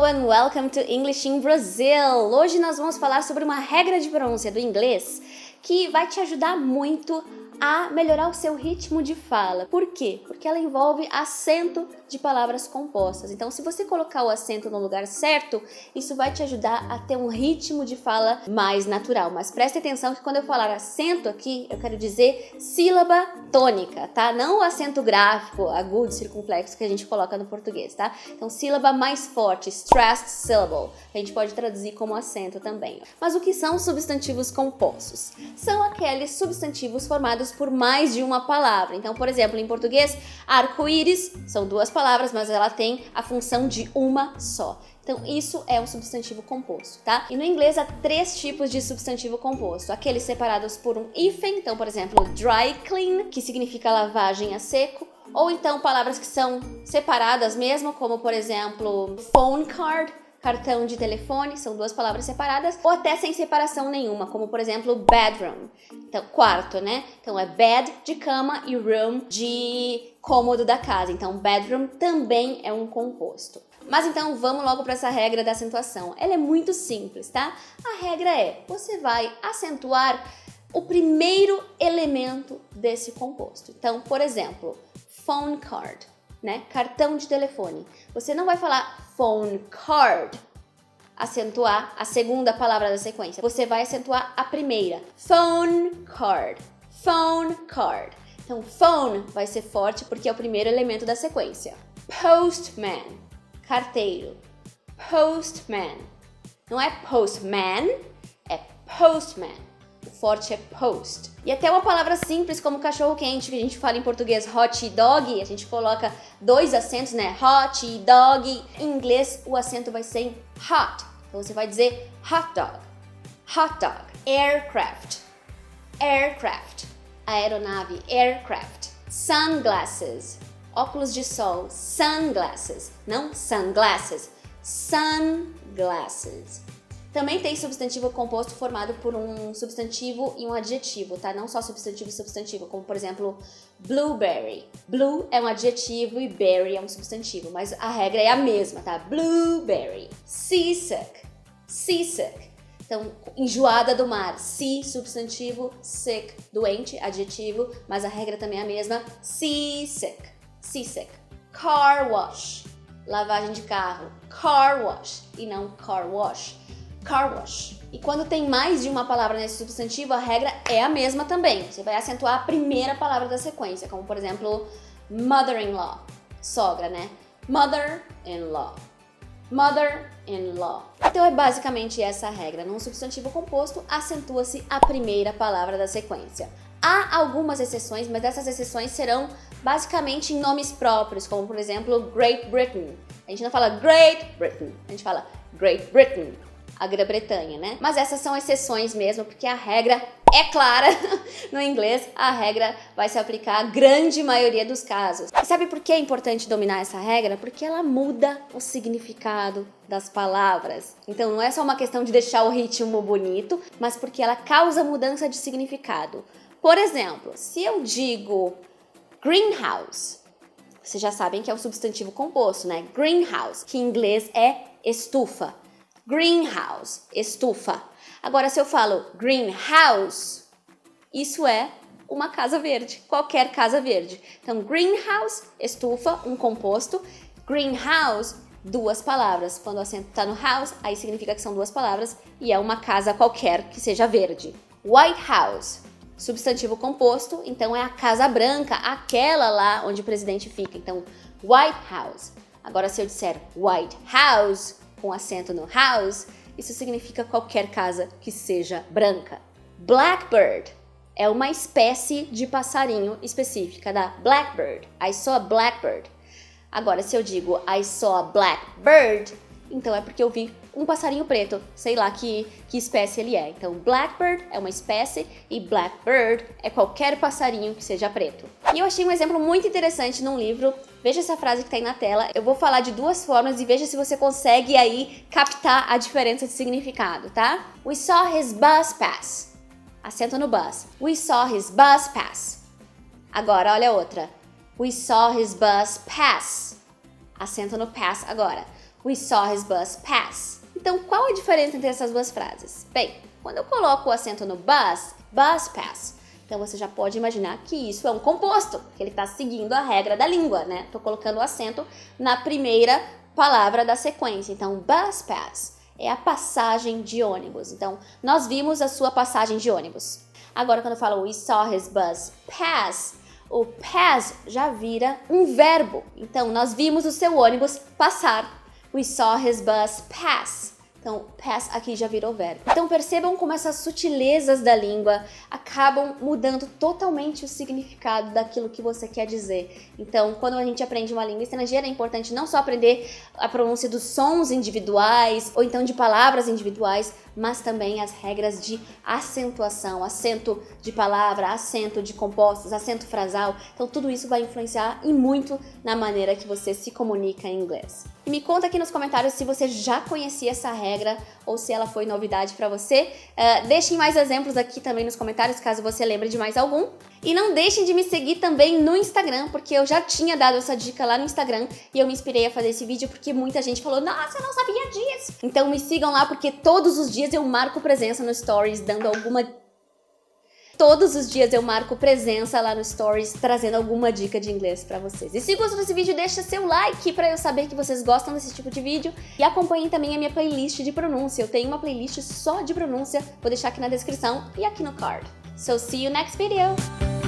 Hello and welcome to English in Brazil! Hoje nós vamos falar sobre uma regra de pronúncia do inglês que vai te ajudar muito a melhorar o seu ritmo de fala. Por quê? Porque ela envolve acento de palavras compostas. Então, se você colocar o acento no lugar certo, isso vai te ajudar a ter um ritmo de fala mais natural. Mas preste atenção que quando eu falar acento aqui, eu quero dizer sílaba tônica, tá? Não o acento gráfico, agudo, circunflexo que a gente coloca no português, tá? Então, sílaba mais forte, stressed syllable. A gente pode traduzir como acento também. Mas o que são substantivos compostos? São aqueles substantivos formados por mais de uma palavra. Então, por exemplo, em português, arco-íris são duas palavras, mas ela tem a função de uma só. Então, isso é um substantivo composto, tá? E no inglês há 3 tipos de substantivo composto. Aqueles separados por um hífen, então, por exemplo, dry clean, que significa lavagem a seco. Ou então palavras que são separadas mesmo, como, por exemplo, phone card, cartão de telefone, são 2 palavras separadas, ou até sem separação nenhuma, como por exemplo bedroom, então quarto, né? Então é bed de cama e room de cômodo da casa, então bedroom também é um composto. Mas então vamos logo para essa regra da acentuação. Ela é muito simples, tá? A regra é, você vai acentuar o primeiro elemento desse composto. Então, por exemplo, phone card, né? Cartão de telefone. Você não vai falar phone card, acentuar a segunda palavra da sequência. Você vai acentuar a primeira. Phone card. Phone card. Então, phone vai ser forte porque é o primeiro elemento da sequência. Postman. Carteiro. Postman. Não é postman, é postman. O forte é post. E até uma palavra simples como cachorro-quente, que a gente fala em português hot dog, a gente coloca 2 acentos, né? Hot dog. Em inglês, o acento vai ser em hot. Então, você vai dizer hot dog. Hot dog. Aircraft. Aircraft. Aeronave. Aircraft. Sunglasses. Óculos de sol. Sunglasses. Não sunglasses. Sunglasses. Também tem substantivo composto formado por um substantivo e um adjetivo, tá? Não só substantivo e substantivo, como por exemplo, blueberry. Blue é um adjetivo e berry é um substantivo, mas a regra é a mesma, tá? Blueberry. Seasick. Seasick. Então, enjoada do mar. Sea, substantivo, sick, doente, adjetivo, mas a regra também é a mesma. Seasick. Seasick. Car wash. Lavagem de carro. Car wash e não car wash. Car wash. E quando tem mais de uma palavra nesse substantivo, a regra é a mesma também. Você vai acentuar a primeira palavra da sequência, como por exemplo, mother-in-law, sogra, né? Mother-in-law. Mother-in-law. Então é basicamente essa a regra. Num substantivo composto, acentua-se a primeira palavra da sequência. Há algumas exceções, mas essas exceções serão basicamente em nomes próprios, como por exemplo, Great Britain. A gente não fala Great Britain, a gente fala Great Britain. A Grã-Bretanha, né? Mas essas são exceções mesmo, porque a regra é clara. No inglês, a regra vai se aplicar à grande maioria dos casos. E sabe por que é importante dominar essa regra? Porque ela muda o significado das palavras. Então, não é só uma questão de deixar o ritmo bonito, mas porque ela causa mudança de significado. Por exemplo, se eu digo greenhouse, vocês já sabem que é um substantivo composto, né? Greenhouse, que em inglês é estufa. Greenhouse, estufa. Agora, se eu falo greenhouse, isso é uma casa verde, qualquer casa verde. Então, greenhouse, estufa, um composto. Greenhouse, 2 palavras. Quando o acento está no house, aí significa que são 2 palavras e é uma casa qualquer que seja verde. White House, substantivo composto, então é a Casa Branca, aquela lá onde o presidente fica. Então, White House. Agora, se eu disser White House, com acento no house, isso significa qualquer casa que seja branca. Blackbird é uma espécie de passarinho específica da blackbird. I saw a blackbird. Agora, se eu digo I saw a blackbird, então é porque eu vi um passarinho preto, sei lá que espécie ele é. Então, blackbird é uma espécie e blackbird é qualquer passarinho que seja preto. E eu achei um exemplo muito interessante num livro. Veja essa frase que tá aí na tela. Eu vou falar de 2 formas e veja se você consegue aí captar a diferença de significado, tá? We saw his bus pass. Acento no bus. We saw his bus pass. Agora, olha a outra. We saw his bus pass. Acento no pass agora. We saw his bus pass. Então, qual a diferença entre essas duas frases? Bem, quando eu coloco o acento no bus, bus pass. Então, você já pode imaginar que isso é um composto, que ele está seguindo a regra da língua, né? Tô colocando o acento na primeira palavra da sequência. Então, bus pass é a passagem de ônibus. Então, nós vimos a sua passagem de ônibus. Agora, quando eu falo we saw his bus pass, o pass já vira um verbo. Então, nós vimos o seu ônibus passar. We saw his bus pass. Então, pass aqui já virou verbo. Então, percebam como essas sutilezas da língua acabam mudando totalmente o significado daquilo que você quer dizer. Então, quando a gente aprende uma língua estrangeira, é importante não só aprender a pronúncia dos sons individuais ou então de palavras individuais, mas também as regras de acentuação, acento de palavra, acento de compostos, acento frasal. Então, tudo isso vai influenciar e muito na maneira que você se comunica em inglês. E me conta aqui nos comentários se você já conhecia essa regra ou se ela foi novidade para você. Deixem mais exemplos aqui também nos comentários, caso você lembre de mais algum. E não deixem de me seguir também no Instagram, porque eu já tinha dado essa dica lá no Instagram e eu me inspirei a fazer esse vídeo porque muita gente falou, nossa, eu não sabia disso. Então me sigam lá porque todos os dias eu marco presença no Stories, dando alguma... Todos os dias eu marco presença lá no Stories, trazendo alguma dica de inglês pra vocês. E se gostou desse vídeo, deixa seu like pra eu saber que vocês gostam desse tipo de vídeo. E acompanhem também a minha playlist de pronúncia. Eu tenho uma playlist só de pronúncia, vou deixar aqui na descrição e aqui no card. So see you next video!